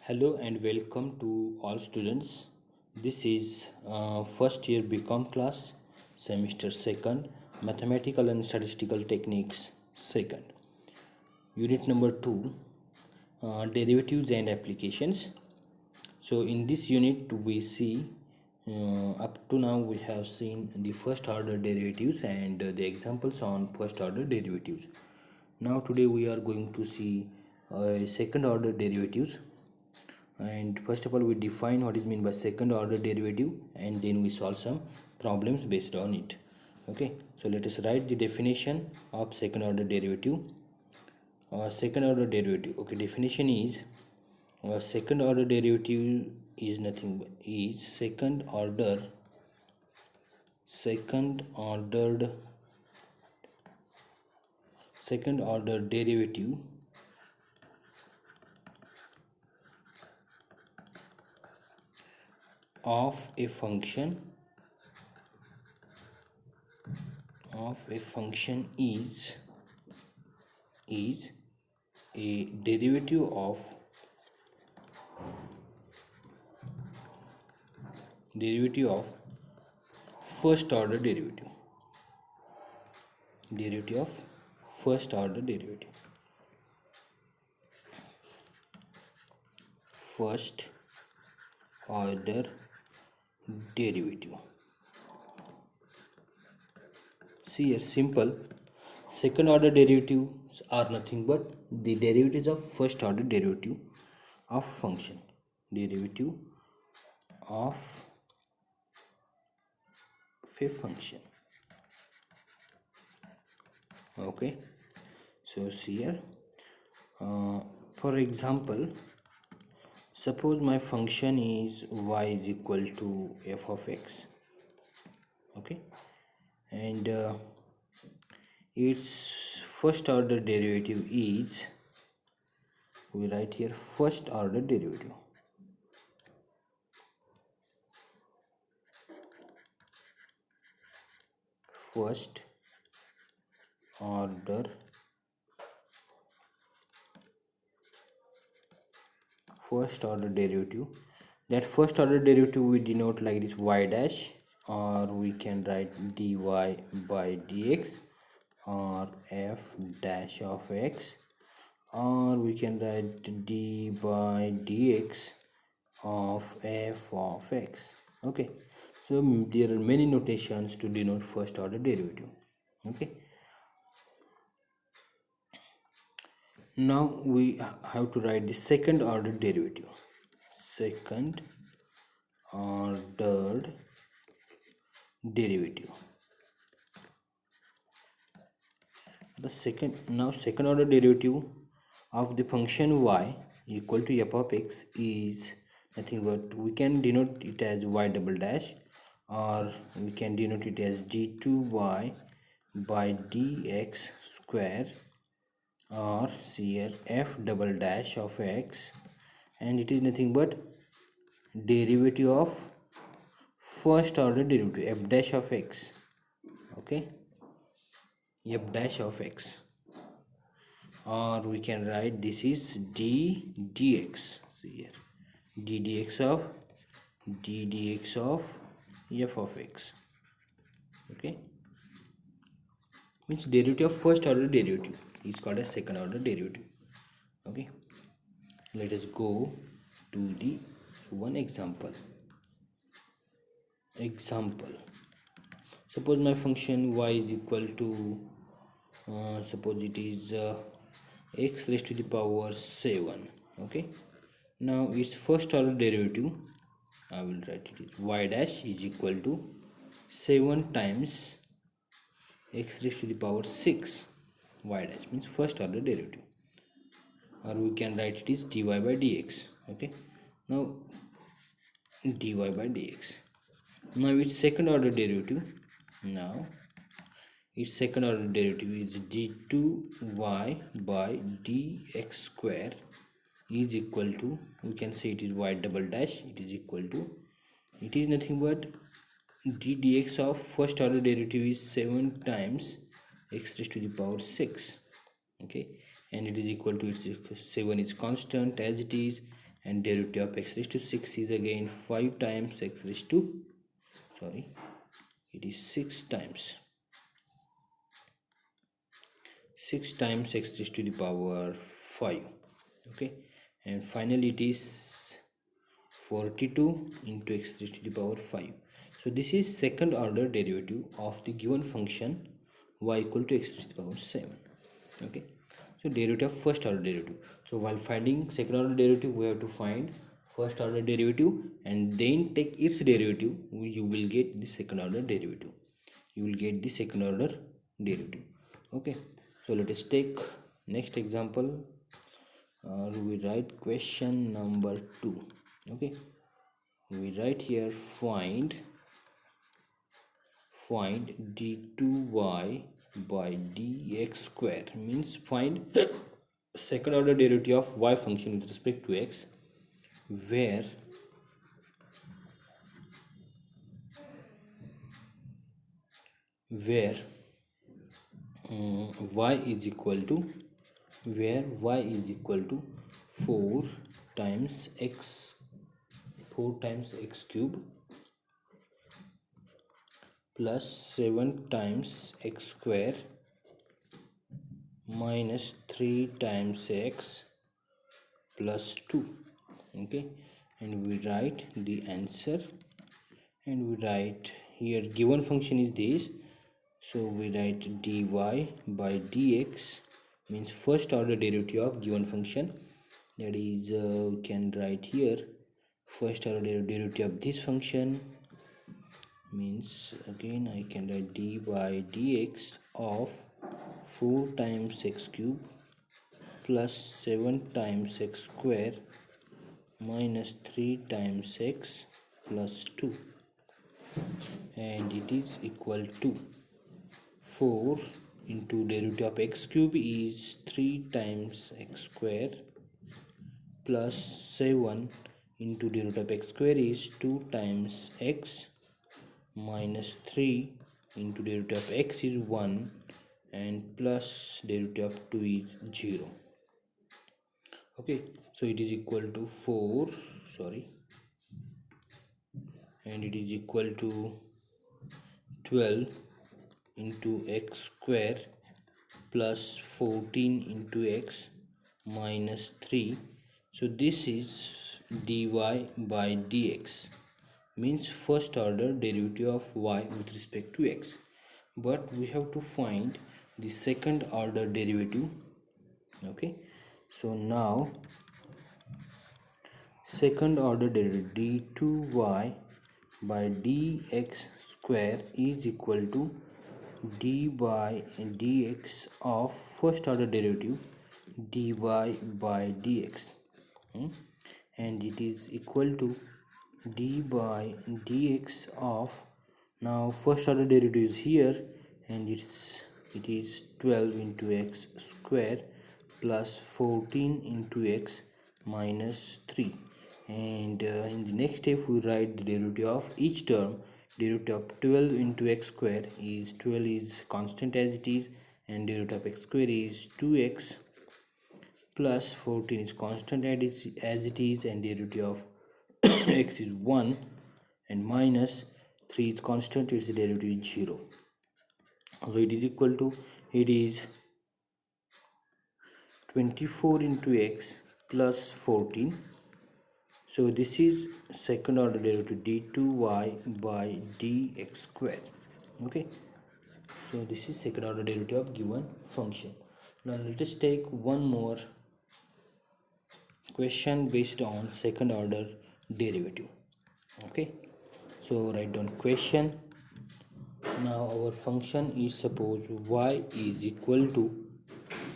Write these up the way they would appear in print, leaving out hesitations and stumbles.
Hello and welcome to all students. This is first year BCom class, semester second, Mathematical and Statistical Techniques second. Unit number 2, Derivatives and Applications. So in this unit we see up to now we have seen the first order derivatives and the examples on first order derivatives. Now today we are going to see second order derivatives, and first of all we define what is meant by second order derivative and then we solve some problems based on it. Okay, so let us write the definition of second order derivative. Second order derivative, okay, definition is second order derivative is nothing but is second order derivative of a function is a derivative of first order derivative of first order derivative. See here, simple. Second order derivatives are nothing but the derivatives of first order derivative of function. Derivative of a function. Okay, so see here, for example, suppose my function is y is equal to f of x. Okay, and its first order derivative is, we write here first order derivative. First order derivative. That first order derivative we denote like this y dash, or we can write dy by dx, or f dash of x, or we can write d by dx of f of x. Okay, so there are many notations to denote first order derivative. Okay, now we have to write the second order derivative. Second ordered derivative. The second order derivative of the function y equal to f of x is nothing but, we can denote it as y double dash, or we can denote it as d2y by dx square, or see here f double dash of x, and it is nothing but derivative of first order derivative f dash of x. Okay, f dash of x, or we can write this is d dx. See here, d dx of f of x. Okay, means derivative of first order derivative is called as second order derivative. Okay, let us go to the one example. Suppose my function y is equal to suppose it is x raised to the power 7. Okay, now its first order derivative, I will write it is y dash is equal to 7 times x raised to the power 6. Y dash means first order derivative, or we can write it is dy by dx. Okay, now dy by dx. Now its second order derivative, its second order derivative is d2y by dx square is equal to, we can say it is y double dash, it is equal to, it is nothing but d dx of first order derivative is 7 times x raised to the power 6. Okay, and it is equal to, its 7 is constant as it is, and derivative of x raised to 6 is again 5 times x raised to, sorry, it is 6 times x raised to the power 5. Okay, and finally it is 42 into x raised to the power 5. So this is second order derivative of the given function y equal to x raised to the power 7. Okay, so derivative of first order derivative. So while finding second order derivative, we have to find first order derivative and then take its derivative. You will get the second order derivative. Okay, so let us take next example. We write question number 2. Okay, we write here find d2y by dx square, means find second order derivative of y function with respect to x, where y is equal to 4 times x cube plus 7 times x square minus 3 times x plus 2. Okay, and we write the answer, and we write here given function is this, so we write dy by dx, means first order derivative of given function, that is we can write here first order derivative of this function, means again I can write dy by dx of 4 times x cube plus 7 times x square minus 3 times x plus 2, and it is equal to 4 into derivative of x cube is 3 times x square plus 7 into derivative of x square is 2 times x minus 3 into derivative of x is 1 and plus derivative of 2 is 0. Okay, so it is equal to 4, and it is equal to 12 into x square plus 14 into x minus 3. So this is dy by dx, means first order derivative of y with respect to x, but we have to find the second order derivative. Okay, so now second order derivative d2y by dx square is equal to d by dx of first order derivative dy by dx, and it is equal to d by dx of, now first order derivative is here, and it is 12 into x square plus 14 into x minus 3, and in the next step we write the derivative of each term. Derivative of 12 into x square is 12 is constant as it is, and derivative of x square is 2x plus 14 is constant as it is, and derivative of x is 1, and minus 3 is constant, its derivative is 0. So it is equal to, it is 24 into x plus 14. So this is second order derivative d2y by dx square. Okay, so this is second order derivative of given function. Now let us take one more question based on second order derivative. Okay, so write down question. Now our function is, suppose y is equal to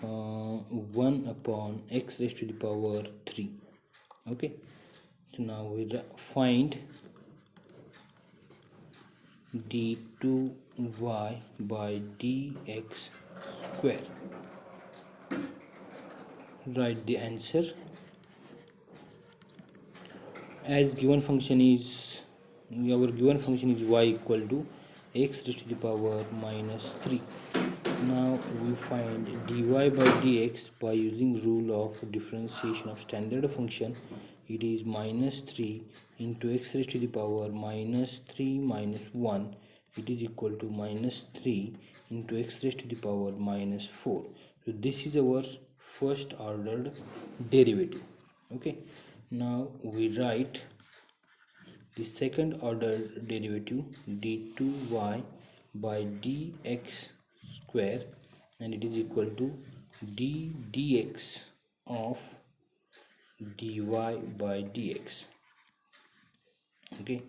1 upon x raised to the power 3. Okay, so now we find d2y by dx square. Write the answer. As given function is, our given function is y equal to x raised to the power minus 3. Now we find dy by dx by using rule of differentiation of standard function. It is minus 3 into x raised to the power minus 3 minus 1. It is equal to minus 3 into x raised to the power minus 4. So this is our first ordered derivative. Okay, now we write the second order derivative d2y by dx square, and it is equal to d dx of dy by dx. Okay,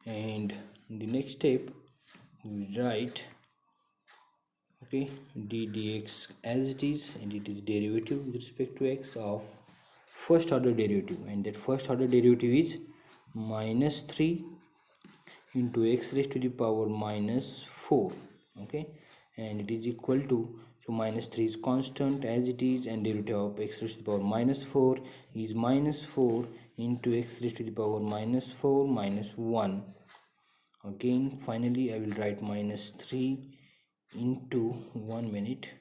and in the next step we write d dx as it is, and it is derivative with respect to x of first order derivative, and that first order derivative is minus 3 into x raised to the power minus 4. Okay, and it is equal to, so minus 3 is constant as it is, and derivative of x raised to the power minus 4 is minus 4 into x raised to the power minus 4 minus 1. Again finally I will write minus 3 into 1 minute.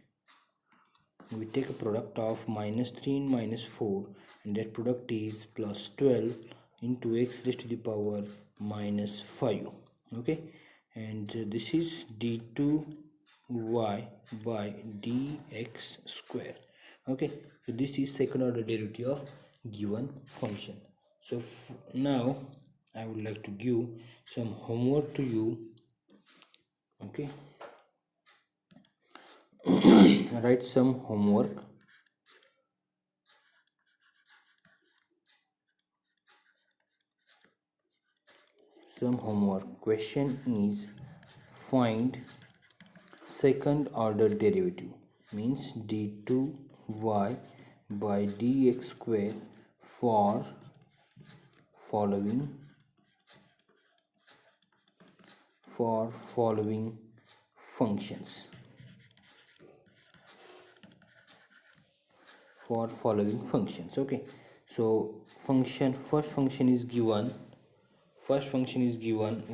We take a product of minus 3 and minus 4, and that product is plus 12 into x raised to the power minus 5. Okay, and this is d2y by dx square. Okay, so this is second order derivative of given function. So now I would like to give some homework to you. Okay, write some homework. Question is, find second order derivative, means d2y by dx square for following functions. Okay, so first function is given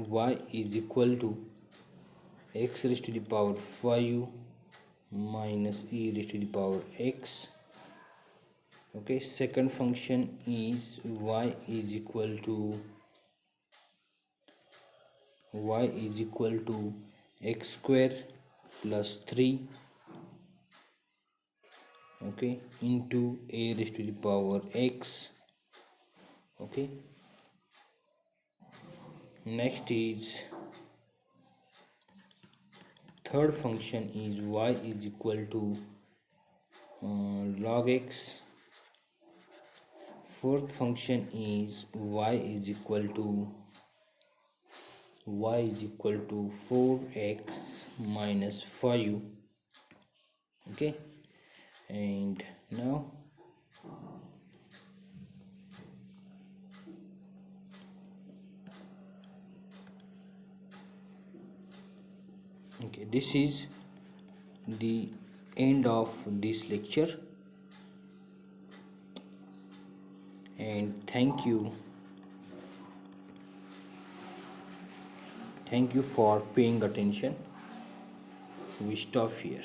y is equal to x raised to the power 5 minus e raised to the power x. Okay, second function is y is equal to x square plus 3, okay, into a raised to the power x. Okay, next is third function is y is equal to log x. Fourth function is y is equal to 4x minus 5. Okay, and now okay, this is the end of this lecture, and thank you for paying attention. We stop here.